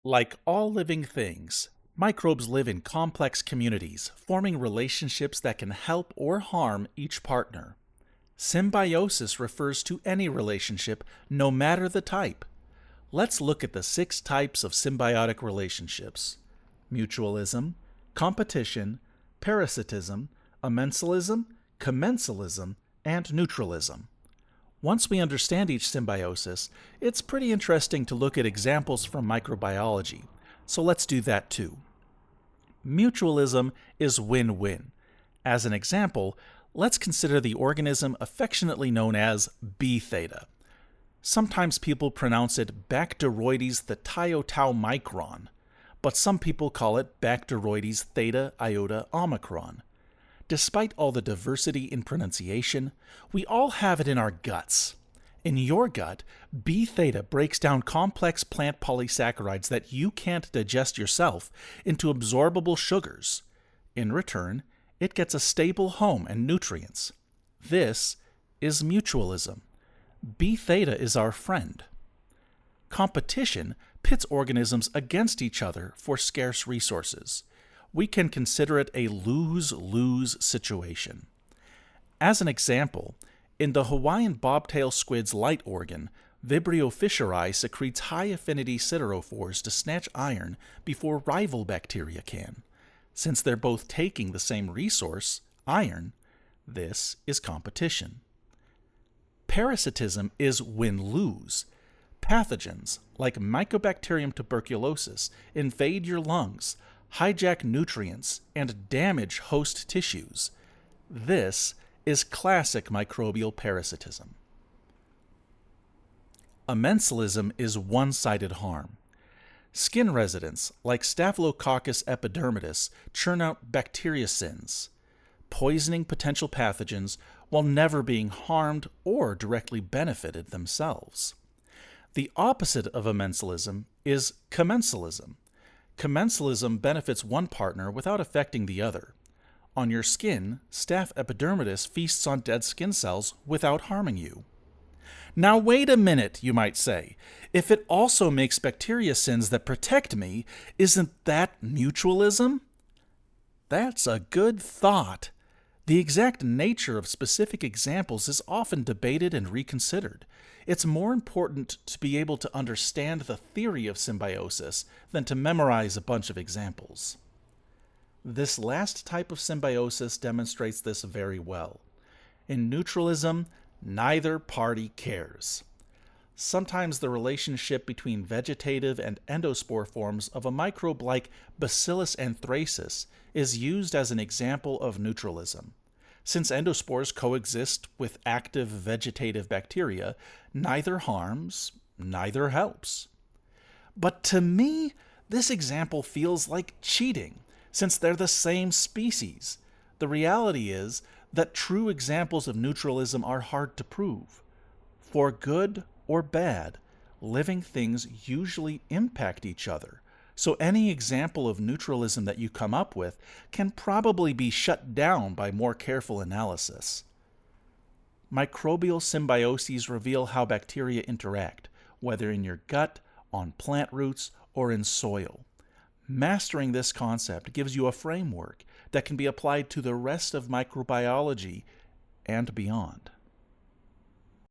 Like all living things, microbes live in complex communities, forming relationships that can help or harm each partner. Symbiosis refers to any relationship, no matter the type. Let's look at the 6 types of symbiotic relationships: mutualism, competition, parasitism, amensalism, commensalism, and neutralism. Once we understand each symbiosis, it's pretty interesting to look at examples from microbiology, so let's do that too. Mutualism is win-win. As an example, let's consider the organism affectionately known as B theta. Sometimes people pronounce it Bacteroides thetiotau, but some people call it Bacteroides theta iota omicron. Despite all the diversity in pronunciation, we all have it in our guts. In your gut, B theta breaks down complex plant polysaccharides that you can't digest yourself into absorbable sugars. In return, it gets a stable home and nutrients. This is mutualism. B theta is our friend. Competition pits organisms against each other for scarce resources. We can consider it a lose-lose situation. As an example, in the Hawaiian bobtail squid's light organ, Vibrio fischeri secretes high-affinity siderophores to snatch iron before rival bacteria can. Since they're both taking the same resource, iron, this is competition. Parasitism is win-lose. Pathogens, like Mycobacterium tuberculosis, invade your lungs, hijack nutrients, and damage host tissues. This is classic microbial parasitism. Amensalism is one-sided harm. Skin residents, like Staphylococcus epidermidis, churn out bacteriocins, poisoning potential pathogens while never being harmed or directly benefited themselves. The opposite of amensalism is commensalism. Commensalism benefits one partner without affecting the other. On your skin, Staph epidermidis feasts on dead skin cells without harming you. Now wait a minute, you might say. If it also makes bacteriocins that protect me, isn't that mutualism? That's a good thought. The exact nature of specific examples is often debated and reconsidered. It's more important to be able to understand the theory of symbiosis than to memorize a bunch of examples. This last type of symbiosis demonstrates this very well. In neutralism, neither party cares. Sometimes the relationship between vegetative and endospore forms of a microbe like Bacillus anthracis is used as an example of neutralism. Since endospores coexist with active vegetative bacteria, neither harms, neither helps. But to me, this example feels like cheating, since they're the same species. The reality is that true examples of neutralism are hard to prove. For good or bad, living things usually impact each other, so any example of neutralism that you come up with can probably be shut down by more careful analysis. Microbial symbioses reveal how bacteria interact, whether in your gut, on plant roots, or in soil. Mastering this concept gives you a framework that can be applied to the rest of microbiology and beyond.